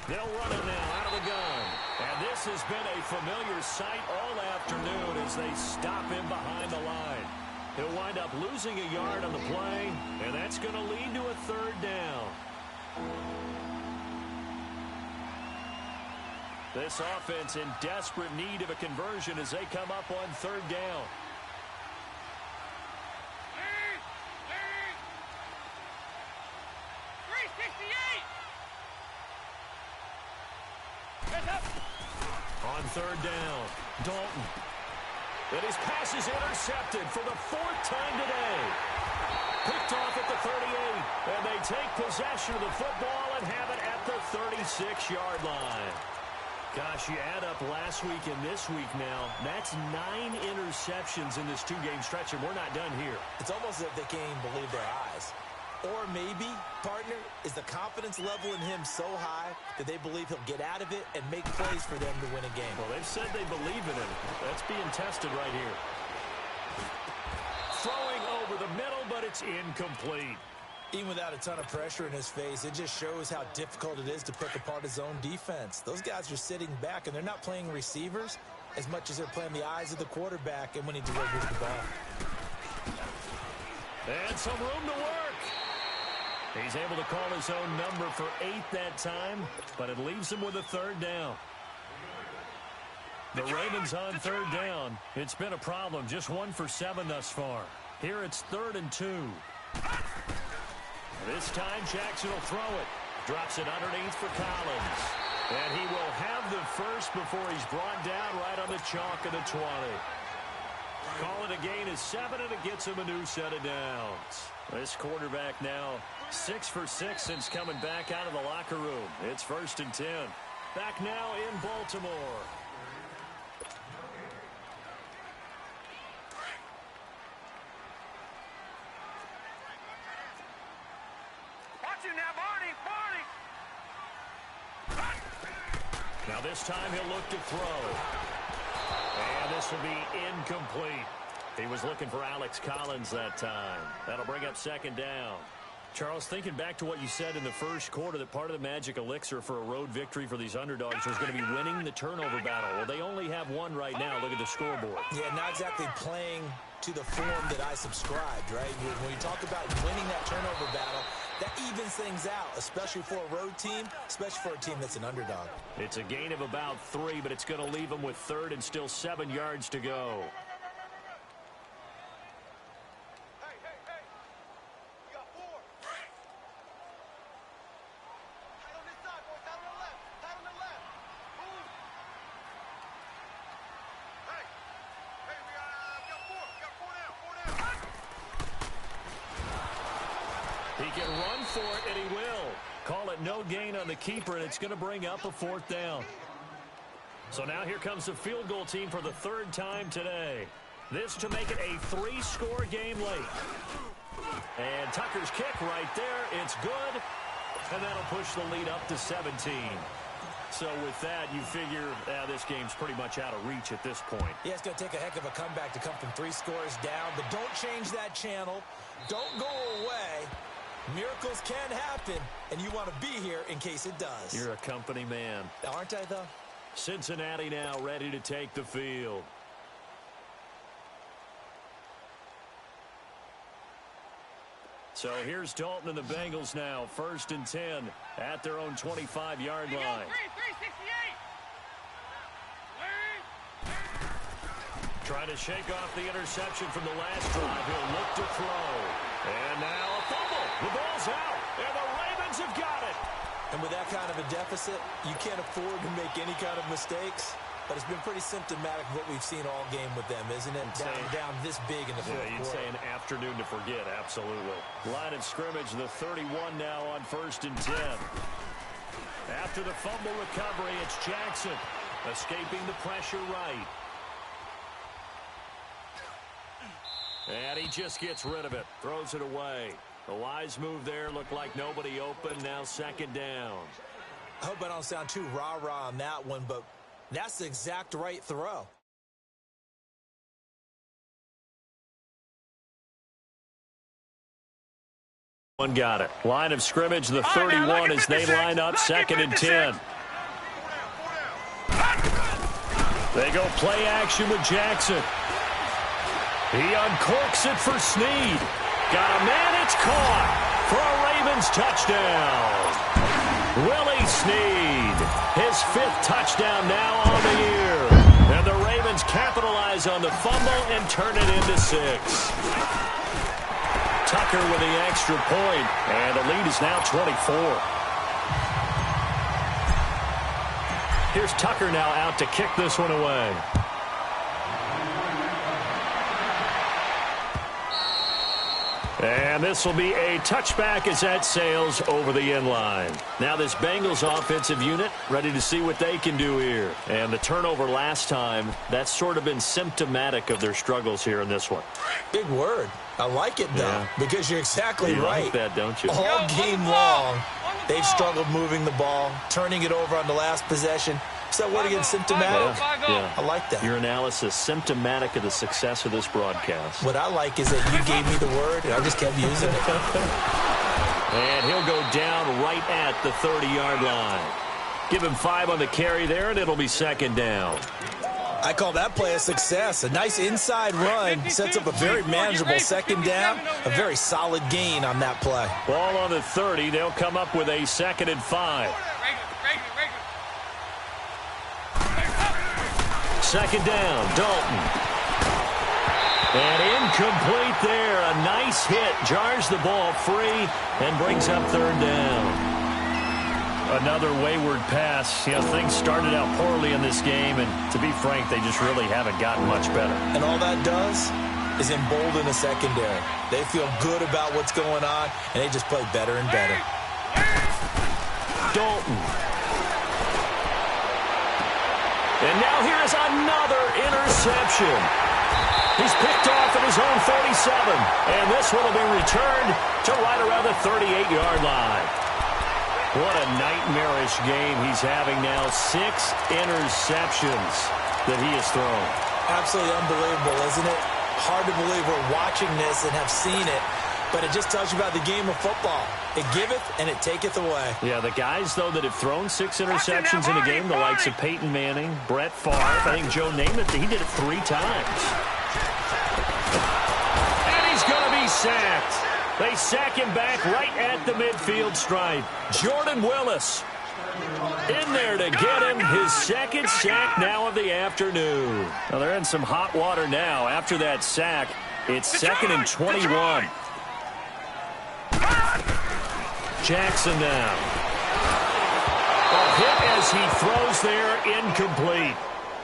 They'll run it now out of the gun. And this has been a familiar sight all afternoon as they stop him behind the line. He'll wind up losing a yard on the play, and that's going to lead to a 3rd down. This offense in desperate need of a conversion as they come up on 3rd down. On 3rd down, Dalton. And his pass is intercepted for the 4th time today. Picked off at the 38, and they take possession of the football and have it at the 36-yard line. Gosh, you add up last week and this week now, that's 9 interceptions in this 2-game stretch, and we're not done here. It's almost as if they can't even believe their eyes. Or maybe, partner, is the confidence level in him so high that they believe he'll get out of it and make plays for them to win a game. Well, they've said they believe in him. That's being tested right here. Throwing over the middle, but it's incomplete. Even without a ton of pressure in his face, it just shows how difficult it is to pick apart his own defense. Those guys are sitting back, and they're not playing receivers as much as they're playing the eyes of the quarterback and when he delivers the ball. And some room to work. He's able to call his own number for 8 that time, but it leaves him with a 3rd down. The Ravens on 3rd down. It's been a problem. Just 1 for 7 thus far. Here it's 3rd and 2. This time Jackson will throw it. Drops it underneath for Collins. And he will have the first before he's brought down right on the chalk of the 20. Call it a gain of 7, and it gets him a new set of downs. This quarterback now 6 for 6 since coming back out of the locker room. It's 1st and 10. Back now in Baltimore. Watch him now, Barney! Now this time he'll look to throw. And this will be incomplete. He was looking for Alex Collins that time. That'll bring up 2nd down. Charles, thinking back to what you said in the first quarter, that part of the magic elixir for a road victory for these underdogs was going to be winning the turnover battle. Well, they only have 1 right now. Look at the scoreboard. Yeah, not exactly playing to the form that I subscribed, right? When you talk about winning that turnover battle, that evens things out, especially for a road team, especially for a team that's an underdog. It's a gain of about 3, but it's going to leave them with 3rd and still 7 yards to go. He can run for it, and he will. Call it no gain on the keeper, and it's going to bring up a 4th down. So now here comes the field goal team for the 3rd time today. This to make it a 3-score game late. And Tucker's kick right there. It's good. And that'll push the lead up to 17. So with that, you figure this game's pretty much out of reach at this point. Yeah, it's going to take a heck of a comeback to come from 3 scores down. But don't change that channel. Don't go away. Miracles can happen, and you want to be here in case it does. You're a company man. Aren't I, though? Cincinnati now ready to take the field. So here's Dalton and the Bengals now. 1st and 10 at their own 25-yard line. Trying to shake off the interception from the last drive. He'll look to throw. And now a fumble. The ball's out. And the Ravens have got it. And with that kind of a deficit, you can't afford to make any kind of mistakes. But it's been pretty symptomatic of what we've seen all game with them, isn't it? Down this big in the fourth quarter. You'd say an afternoon to forget, absolutely. Line of scrimmage, the 31 now on 1st and 10. After the fumble recovery, it's Jackson escaping the pressure right. And he just gets rid of it, throws it away. A wise move there, looked like nobody open, now 2nd down. I hope I don't sound too rah-rah on that one, but that's the exact right throw. One got it. Line of scrimmage, the 31 as they line up 2nd and 10. They go play action with Jackson. He uncorks it for Snead. Got a man, it's caught for a Ravens touchdown. Willie Snead, his 5th touchdown now on the year. And the Ravens capitalize on the fumble and turn it into 6. Tucker with the extra point, and the lead is now 24. Here's Tucker now out to kick this one away. And this will be a touchback as that sails over the end line. Now this Bengals offensive unit ready to see what they can do here. And the turnover last time, that's sort of been symptomatic of their struggles here in this one. Big word. I like it, though, because you're exactly right. You like that, don't you? All game long, they've struggled moving the ball, turning it over on the last possession. Is that word again, symptomatic? Yeah. I like that. Your analysis, symptomatic of the success of this broadcast. What I like is that you gave me the word, and I just kept using it. And he'll go down right at the 30-yard line. Give him 5 on the carry there, and it'll be 2nd down. I call that play a success. A nice inside run sets up a very manageable 2nd down, a very solid gain on that play. Ball on the 30. They'll come up with a 2nd and 5. 2nd down, Dalton. And incomplete there. A nice hit. Jars the ball free and brings up 3rd down. Another wayward pass. You know, things started out poorly in this game, and to be frank, they just really haven't gotten much better. And all that does is embolden the secondary. They feel good about what's going on, and they just play better and better. Dalton. And now here is another interception. He's picked off at his own 47, and this one will be returned to right around the 38-yard line. What a nightmarish game he's having now. 6 interceptions that he has thrown. Absolutely unbelievable, isn't it? Hard to believe we're watching this and have seen it, but it just tells you about the game of football. It giveth and it taketh away. Yeah, the guys, though, that have thrown 6 interceptions in a game, the likes of Peyton Manning, Brett Favre, I think Joe Namath, he did it 3 times. And he's going to be sacked. They sack him back right at the midfield stripe. Jordan Willis in there to get him his 2nd sack now of the afternoon. Now they're in some hot water now. After that sack, it's 2nd and 21. Jackson now. A hit as he throws there, incomplete.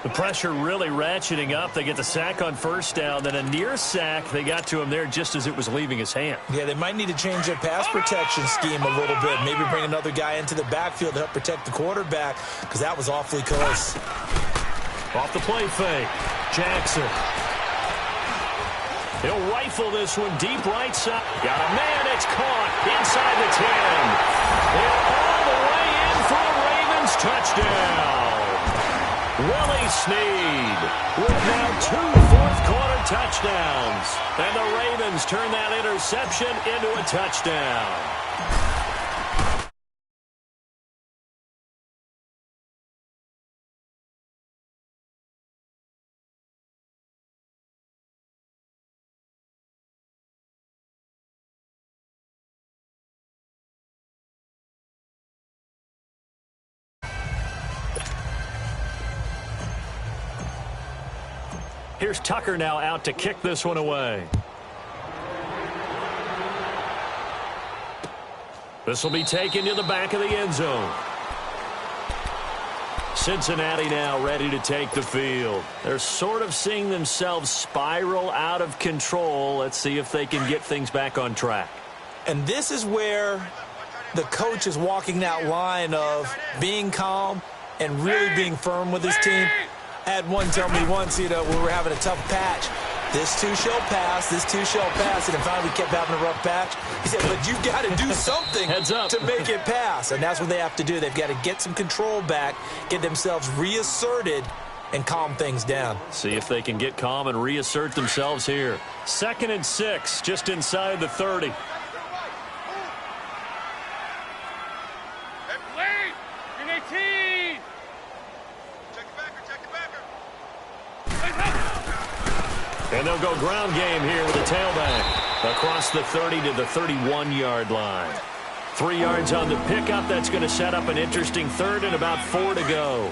The pressure really ratcheting up. They get the sack on first down, then a near sack. They got to him there just as it was leaving his hand. Yeah, they might need to change their pass protection scheme a little bit. Maybe bring another guy into the backfield to help protect the quarterback, because that was awfully close. Off the play fake, Jackson. He'll rifle this one deep right side. Got a man, it's caught inside the 10. They're all the way in for a Ravens touchdown. Willie Snead with now 2 fourth-quarter touchdowns. And the Ravens turn that interception into a touchdown. Here's Tucker now out to kick this one away. This will be taken to the back of the end zone. Cincinnati now ready to take the field. They're sort of seeing themselves spiral out of control. Let's see if they can get things back on track. And this is where the coach is walking that line of being calm and really being firm with his team. I had one tell me once, when we were having a tough patch, this too shall pass, this too shall pass, and then finally we kept having a rough patch. He said, but you've got to do something to make it pass, and that's what they have to do. They've got to get some control back, get themselves reasserted, and calm things down. See if they can get calm and reassert themselves here. 2nd and 6, just inside the 30. And they'll go ground game here with a tailback across the 30 to the 31-yard line. 3 yards on the pickup. That's going to set up an interesting 3rd and about 4 to go.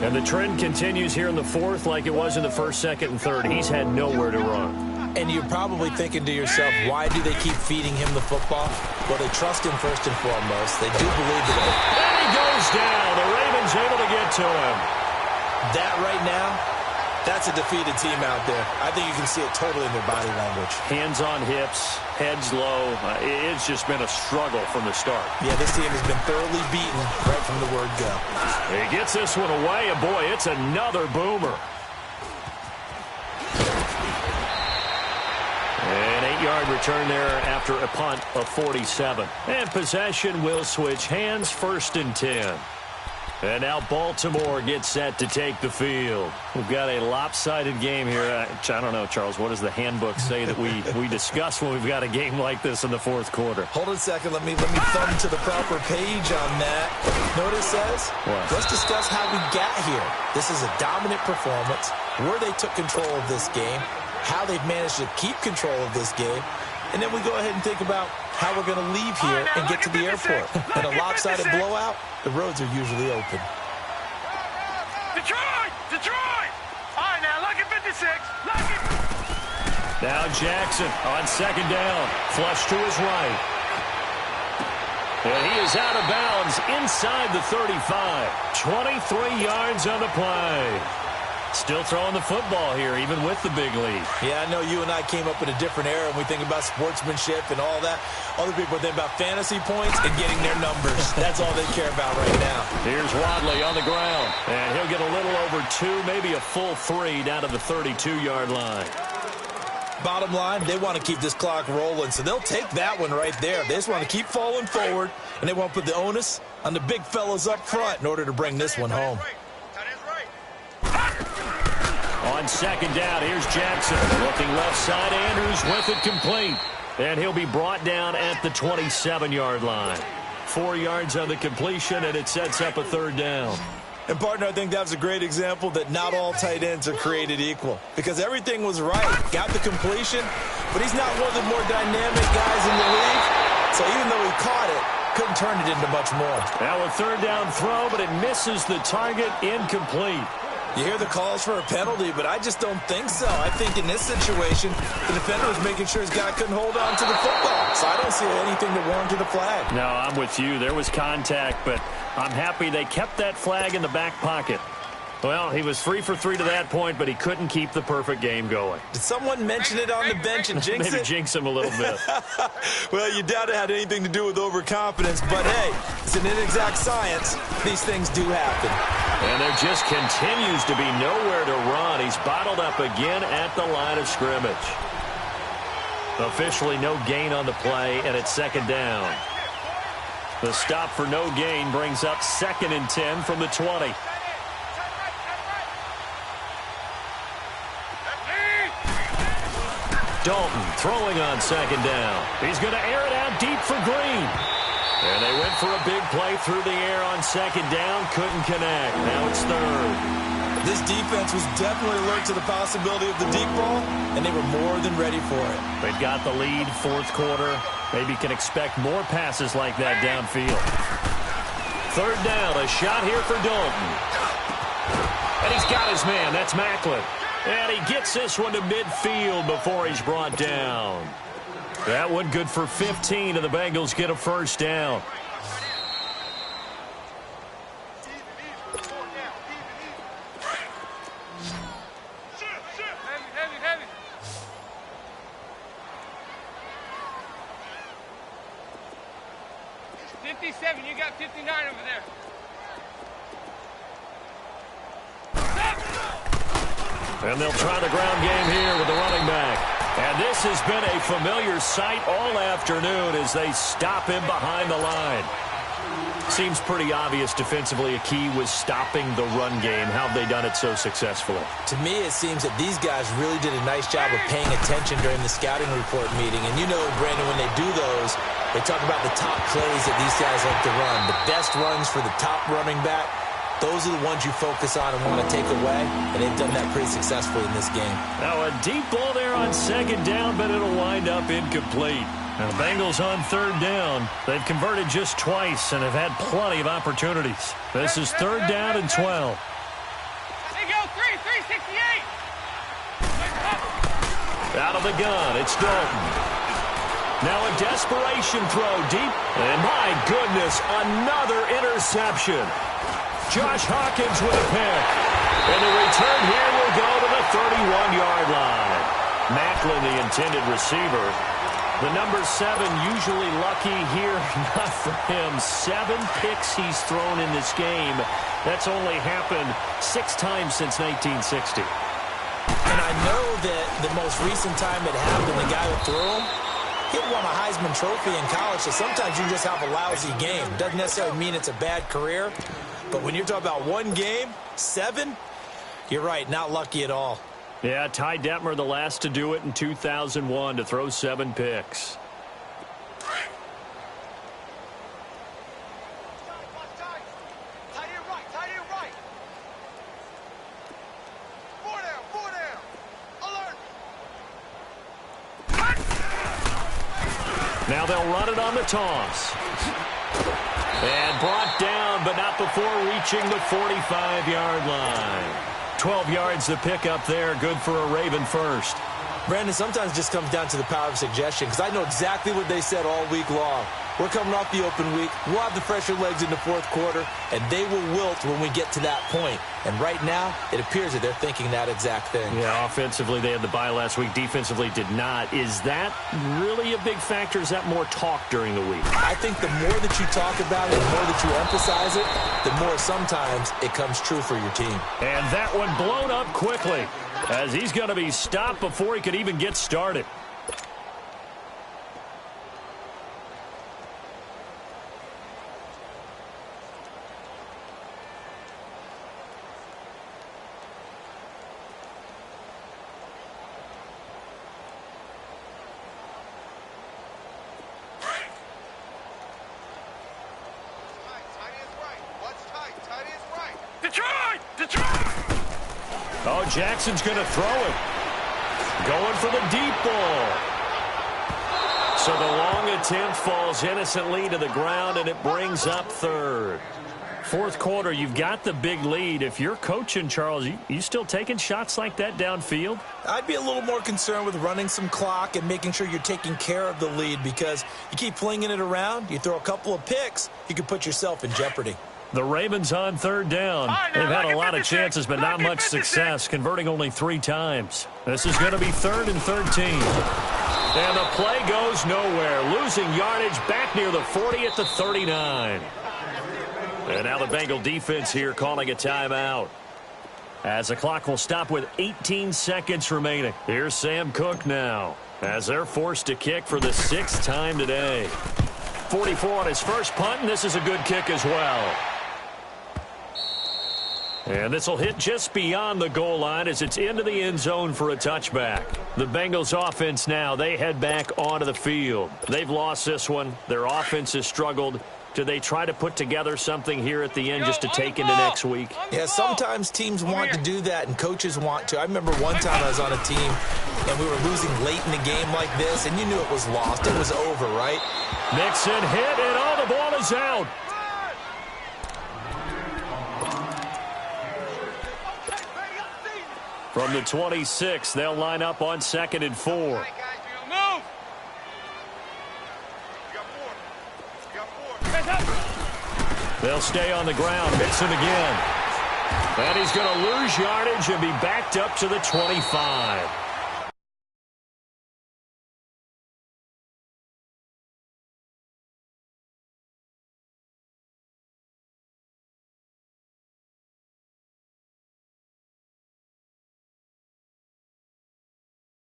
And the trend continues here in the 4th like it was in the 1st, 2nd, and 3rd. He's had nowhere to run. And you're probably thinking to yourself, why do they keep feeding him the football? Well, they trust him first and foremost. They do believe that. And he goes down. The Ravens able to get to him. That right now, that's a defeated team out there. I think you can see it totally in their body language. Hands on hips, heads low. It's just been a struggle from the start. Yeah, this team has been thoroughly beaten right from the word go. He gets this one away, and boy, it's another boomer. An 8-yard return there after a punt of 47. And possession will switch hands, 1st and 10. And now Baltimore gets set to take the field. We've got a lopsided game here. I don't know, Charles, what does the handbook say that we discuss when we've got a game like this in the 4th quarter? Hold on a second. Let me thumb to the proper page on that. Know what it says? What? Let's discuss how we got here. This is a dominant performance, where they took control of this game, how they've managed to keep control of this game, and then we go ahead and think about how we're going to leave here and get to the airport. In a lopsided blowout, the roads are usually open. Detroit! Detroit! All right, now, look at 56. Look at... Now Jackson on 2nd down. Flush to his right. And he is out of bounds inside the 35. 23 yards on the play. Still throwing the football here, even with the big lead. Yeah, I know you and I came up in a different era, and we think about sportsmanship and all that. Other people think about fantasy points and getting their numbers. That's all they care about right now. Here's Wadley on the ground, and he'll get a little over 2, maybe a full 3 down to the 32-yard line. Bottom line, they want to keep this clock rolling, so they'll take that one right there. They just want to keep falling forward, and they want to put the onus on the big fellas up front in order to bring this one home. On 2nd down, here's Jackson. Looking left side, Andrews with it complete. And he'll be brought down at the 27-yard line. 4 yards on the completion, and it sets up a 3rd down. And, partner, I think that was a great example that not all tight ends are created equal. Because everything was right. Got the completion, but he's not one of the more dynamic guys in the league. So even though he caught it, couldn't turn it into much more. Now a 3rd down throw, but it misses the target, incomplete. You hear the calls for a penalty, but I just don't think so. I think in this situation, the defender was making sure his guy couldn't hold on to the football. So I don't see anything to warrant to the flag. No, I'm with you. There was contact, but I'm happy they kept that flag in the back pocket. Well, he was 3 for 3 to that point, but he couldn't keep the perfect game going. Did someone mention it on the bench and jinx it? Maybe jinx him a little bit. Well, you doubt it had anything to do with overconfidence, but hey, it's an inexact science. These things do happen. And there just continues to be nowhere to run. He's bottled up again at the line of scrimmage. Officially no gain on the play, and it's second down. The stop for no gain brings up 2nd and 10 from the 20. Dalton throwing on second down. He's going to air it out deep for Green. And they went for a big play through the air on second down. Couldn't connect. Now it's third. This defense was definitely alert to the possibility of the deep ball, and they were more than ready for it. They've got the lead, fourth quarter. Maybe can expect more passes like that downfield. Third down, a shot here for Dalton. And he's got his man. That's Macklin. And he gets this one to midfield before he's brought down. That one good for 15, and the Bengals get a first down. Heavy. 57, you got 59 over there. And they'll try the ground game here with the running back. And this has been a familiar sight all afternoon as they stop him behind the line. Seems pretty obvious defensively a key was stopping the run game. How have they done it so successfully? To me, it seems that these guys really did a nice job of paying attention during the scouting report meeting. And you know, Brandon, when they do those, they talk about the top plays that these guys like to run. The best runs for the top running back. Those are the ones you focus on and want to take away, and they've done that pretty successfully in this game. Now a deep ball there on second down, but it'll wind up incomplete. Now the Bengals on third down. They've converted just twice and have had plenty of opportunities. This is third down and 12. There you go, 368. Out of the gun, it's Dalton. Now a desperation throw deep, and my goodness, another interception. Josh Hawkins with a pick. And the return here will go to the 31-yard line. Macklin, the intended receiver. The number 7 usually lucky here. Not for him. 7 picks he's thrown in this game. That's only happened 6 times since 1960. And I know that the most recent time it happened, the guy who threw him, he won a Heisman Trophy in college, so sometimes you just have a lousy game. Doesn't necessarily mean it's a bad career. But when you're talking about one game, 7, you're right, not lucky at all. Yeah, Ty Detmer, the last to do it in 2001, to throw 7 picks. Tight end right. 4 down. Alert. Now they'll run it on the toss. And brought down, but not before reaching the 45-yard line. 12 yards to pick up there. Good for a Raven first. Brandon, sometimes it just comes down to the power of suggestion, because I know exactly what they said all week long. We're coming off the open week. We'll have the fresher legs in the fourth quarter, and they will wilt when we get to that point. And right now, it appears that they're thinking that exact thing. Yeah, offensively, they had the bye last week. Defensively, did not. Is that really a big factor? Is that more talk during the week? I think the more that you talk about it, the more that you emphasize it, the more sometimes it comes true for your team. And that one blown up quickly, as he's going to be stopped before he could even get started. Oh, Jackson's going to throw it. Going for the deep ball. So the long attempt falls innocently to the ground, and it brings up third. Fourth quarter, you've got the big lead. If you're coaching, Charles, you still taking shots like that downfield? I'd be a little more concerned with running some clock and making sure you're taking care of the lead, because you keep flinging it around, you throw a couple of picks, you can put yourself in jeopardy. The Ravens on third down. They've had a lot of chances, but not much success, converting only 3 times. This is going to be 3rd and 13. And the play goes nowhere, losing yardage back near the 40 at the 39. And now the Bengal defense here calling a timeout, as the clock will stop with 18 seconds remaining. Here's Sam Cook now, as they're forced to kick for the 6th time today. 44 on his first punt, and this is a good kick as well. And this will hit just beyond the goal line as it's into the end zone for a touchback. The Bengals offense now, they head back onto the field. They've lost this one. Their offense has struggled. Do they try to put together something here at the end just to take into next week? Yeah, sometimes teams want to do that and coaches want to. I remember one time I was on a team and we were losing late in the game like this, and you knew it was lost. It was over, right? Mixon hit, and all the ball is out. From the 26, they'll line up on 2nd and 4. They'll stay on the ground. Mixon again. And he's going to lose yardage and be backed up to the 25.